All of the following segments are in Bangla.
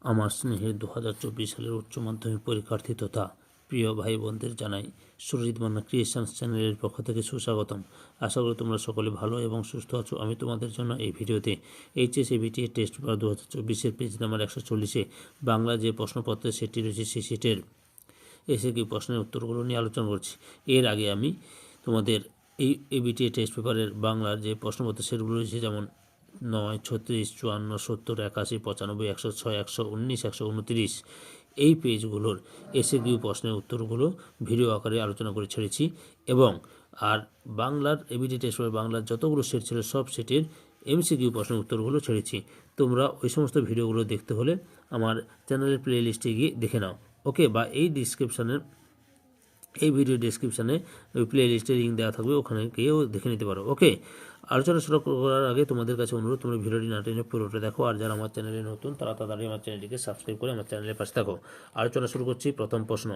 আমার স্নেহের 2024 সালের উচ্চ মাধ্যমিক পরীক্ষার্থী তথা প্রিয় ভাই বোনদের জানাই সুরজিৎ মান্না ক্রিয়েশনস চ্যানেলের পক্ষ থেকে সুস্বাগতম। আশা করি তোমরা সকলে ভালো এবং সুস্থ আছো। আমি তোমাদের জন্য এই ভিডিওতে এইচএসএবিটি টেস্ট পেপার 2024-এর পেজ নাম্বার 140-এ বাংলা যে প্রশ্নপত্রের সেটটি রয়েছে সেই সেটের এসএকিউ প্রশ্নের উত্তরগুলো নিয়ে আলোচনা করছি। এর আগে আমি তোমাদের এই এবিটি টেস্ট পেপারের বাংলার যে প্রশ্নপত্রের সেটগুলো রয়েছে, যেমন 9, 36, 54, 70, 81, 95, 106, 119, 129 এই পেজগুলোর এসএকিউ প্রশ্নের উত্তরগুলো ভিডিও আকারে আলোচনা করে ছেড়েছি। এবং আর বাংলার এবিটি টেস্ট পেপার বাংলার যতগুলো সেট ছিল সব সেটের এমসিকিউ প্রশ্নের উত্তরগুলো ছেড়েছি। তোমরা ওই সমস্ত ভিডিওগুলো দেখতে হলে আমার চ্যানেলের প্লে লিস্টে গিয়ে দেখে নাও, ওকে? বা এই ভিডিও ডিসক্রিপশানে ওই প্লে লিস্টের লিঙ্ক দেওয়া থাকবে, ওখানে গিয়েও দেখে নিতে পারো, ওকে? আলোচনা শুরু করার আগে তোমাদের কাছে অনুরোধ, তোমরা ভিডিওটি না টেনে পুরোটা দেখো। আর যারা আমার চ্যানেলে নতুন তারা তাড়াতাড়ি আমার চ্যানেলটিকে সাবস্ক্রাইব করে আমার চ্যানেলের পাশে থাকো। আলোচনা শুরু করছি। প্রথম প্রশ্ন,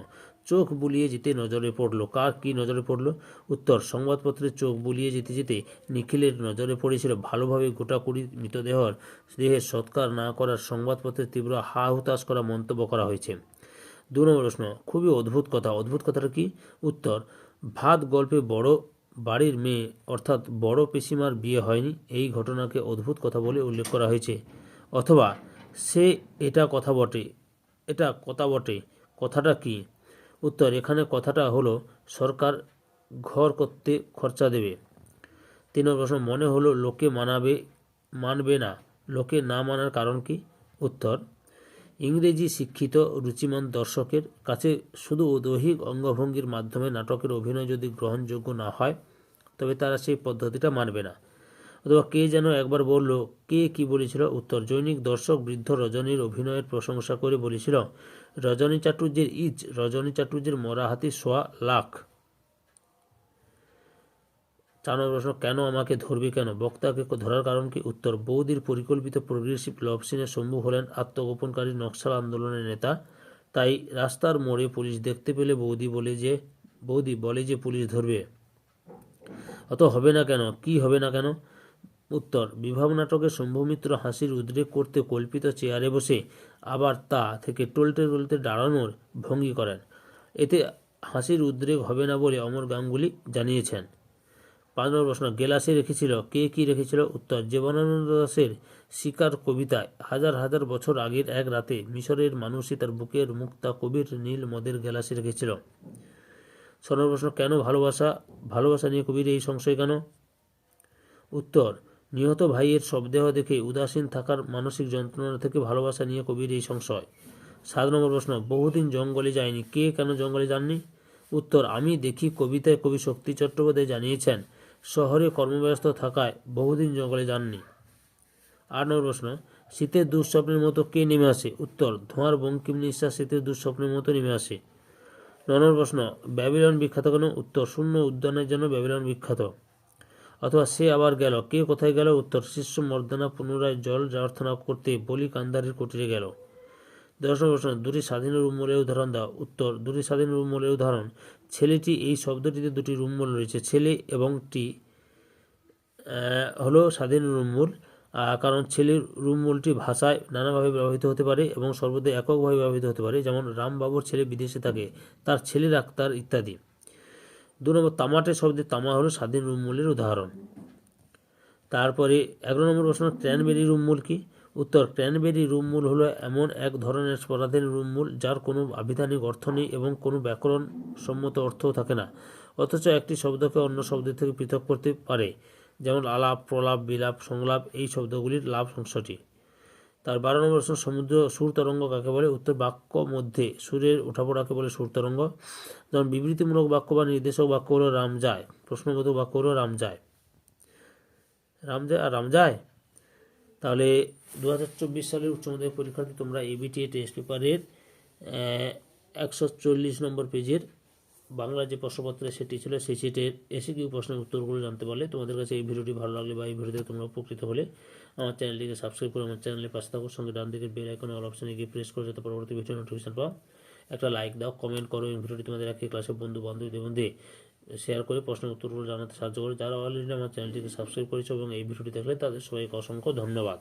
চোখ বুলিয়ে যেতে নজরে পড়লো, কার কি নজরে পড়লো? উত্তর, সংবাদপত্রে চোখ বুলিয়ে যেতে যেতে নিখিলের নজরে পড়েছিল ভালোভাবে গোটা 20 দেহের সৎকার না করার সংবাদপত্রের তীব্র হা হুতাশ করা মন্তব্য করা হয়েছে। 2 নম্বর প্রশ্ন, খুবই অদ্ভুত কথা, অদ্ভুত কথাটা কি? উত্তর, ভাত গল্পে বড় বাড়ির মেয়ে অর্থাৎ বড় পিসিমার বিয়ে হয়নি, এই ঘটনাকে অদ্ভুত কথা বলে উল্লেখ করা হয়েছে। অথবা এটা কথা বটে, কথাটা কি? উত্তর, এখানে কথাটা হলো সরকার ঘর করতে খরচা দেবে। 3 নম্বর প্রশ্ন, মনে হলো লোকে মানবে না, লোকে না মানার কারণ কি? উত্তর, ইংরেজি শিক্ষিত রুচিমান দর্শকের কাছে শুধু দৈহিক অঙ্গভঙ্গির মাধ্যমে নাটকের অভিনয় যদি গ্রহণযোগ্য না হয় তবে তারা সেই পদ্ধতিটা মানবে না। অথবা কে যেন একবার বলল, কে কি বলেছিল? উত্তর, জৈনিক দর্শক বৃদ্ধ রজনীর অভিনয়ের প্রশংসা করে বলেছিল, রজনী চাটুর্যের মরা হাতি 1.25 লাখ। 4 নম্বর প্রশ্ন, কেন আমাকে ধরবে কেন? বক্তাকে ধরার কারণ কি? উত্তর, বৌদির পরিকল্পিত প্রোগ্রেসিভ লভ সিনের সম্মুখ হলেন আত্মগোপনকারী নকশাল আন্দোলনের নেতা। তাই রাস্তার মোড়ে পুলিশ দেখতে পেলে বৌদি বলে যে পুলিশ ধরবে। অত হবে না কেন? কি হবে না কেন? উত্তর, বিভাগ নাটকে শম্ভু মিত্র হাসির উদ্রেক করতে কল্পিত চেয়ারে বসে আবার তা থেকে টলতে দাঁড়ানোর ভঙ্গি করেন। এতে হাসির উদ্রেক হবে না বলে অমর গাঙ্গুলি জানিয়েছেন। 5 নম্বর প্রশ্ন, গেলাসে রেখেছিল, কে কি রেখেছিল? উত্তর, জীবনানন্দ দাশের শিকার কবিতায় হাজার হাজার বছর আগের এক রাতে মিশরের মানুষই তার বুকের মুক্তা কবির নীল মদের গেলাসে রেখেছিল। 6 নম্বর প্রশ্ন, কেন ভালোবাসা নিয়ে কবির এই সংশয় কেন? উত্তর, নিহত ভাইয়ের শবদেহ দেখে উদাসীন থাকার মানসিক যন্ত্রণা থেকে ভালোবাসা নিয়ে কবির এই সংশয়। 7 নম্বর প্রশ্ন, বহুদিন জঙ্গলে যায়নি, কে কেন জঙ্গলে যাননি? উত্তর, আমি দেখি কবিতায় কবি শক্তি চট্টোপাধ্যায় জানিয়েছেন শহরে কর্মব্যস্ত থাকায় বহুদিন জঙ্গলে যাননি। 8 নম্বর প্রশ্ন, শীতের দুঃস্বপ্নের মতো কে নেমে আসে? উত্তর, ধোঁয়ার বঙ্কিম নিঃশ্বাস শীতের দুঃস্বপ্নের মতো নেমে আসে। 9 নম্বর প্রশ্ন, ব্যাবিলন বিখ্যাত কেন? উত্তর, শূন্য উদ্যানের জন্য ব্যাবিলন বিখ্যাত। অথবা সে আবার গেল, কে কোথায় গেল? উত্তর, শিষ্য মর্দানা পুনরায় জল প্রার্থনা করতে বলি কান্দারের কুটিরে গেল। 10 নম্বর প্রশ্ন, দুটি স্বাধীন রূপমূলের উদাহরণ দাও। উত্তর, দুটি স্বাধীন রূপমূলের উদাহরণ, ছেলেটি, এই শব্দটিতে দুটি রূপমূল রয়েছে, ছেলে এবং টি হলো স্বাধীন রূপমূল, কারণ ছেলের রূপমূলটি ভাষায় নানাভাবে ব্যবহৃত হতে পারে এবং সর্বদা এককভাবে ব্যবহৃত হতে পারে, যেমন রামবাবুর ছেলে বিদেশে থাকে, তার ছেলের আক্তার ইত্যাদি। 2 নম্বর, তামাটে শব্দে তামা হলো স্বাধীন রূপমূলের উদাহরণ। তারপরে 11 নম্বর প্রশ্ন, ক্র্যানবেরি রূপমূল কি? উত্তর, ক্র্যানবেরি রূপমূল হলো এমন এক ধরনের পরাধীন রূপমূল যার কোনো আবিধানিক অর্থ নেই এবং কোনো ব্যাকরণ সম্মত অর্থও থাকে না, অথচ একটি শব্দকে অন্য শব্দের থেকে পৃথক করতে পারে, যেমন আলাপ, প্রলাপ, বিলাপ, সংলাপ এই শব্দগুলির লাভ অংশটি। তার 12 নম্বর প্রশ্ন, সমুদ্র সুর তরঙ্গ কাকে বলে? উত্তর, বাক্য মধ্যে সুরের ওঠাপড়াকে বলে সুর তরঙ্গ। যেমন বিবৃতিমূলক বাক্য বা নির্দেশক বাক্য হলো রাম যায়, প্রশ্নবোধক বাক্য হলো রাম যায় আর রাম যায়। তাহলে 2024 সালের উচ্চ মাধ্যমিক পরীক্ষার্থী তোমরা এবিটি টেস্ট পেপারের 140 নম্বর পেজের বাংলা যে প্রশ্নপত্রের সেটি ছিল সেই সেটের এসএকিউ প্রশ্নের উত্তরগুলো জানতে পারলে। তোমাদের কাছে এই ভিডিওটি ভালো লাগলে বা এই ভিডিওতে তোমরা উপকৃত হলে আমার চ্যানেলটিকে সাবস্ক্রাইব করে আমার চ্যানেলের পাশে থাকো, সঙ্গে ডান দিকের বেল আইকনে অল অপশনে গিয়ে প্রেস করে যাতে পরবর্তী ভিডিও নোটিফিকেশন পাও। একটা লাইক দাও, কমেন্ট করো, এই ভিডিওটি তোমাদের একই ক্লাসের বন্ধু বান্ধবীদের মধ্যে শেয়ার করে প্রশ্নের উত্তরগুলো জানাতে সাহায্য করো। যারা অলরেডি আমার চ্যানেলটিকে সাবস্ক্রাইব করেছো এবং এই ভিডিওটি দেখলে তাদের সবাইকে অসংখ্য ধন্যবাদ।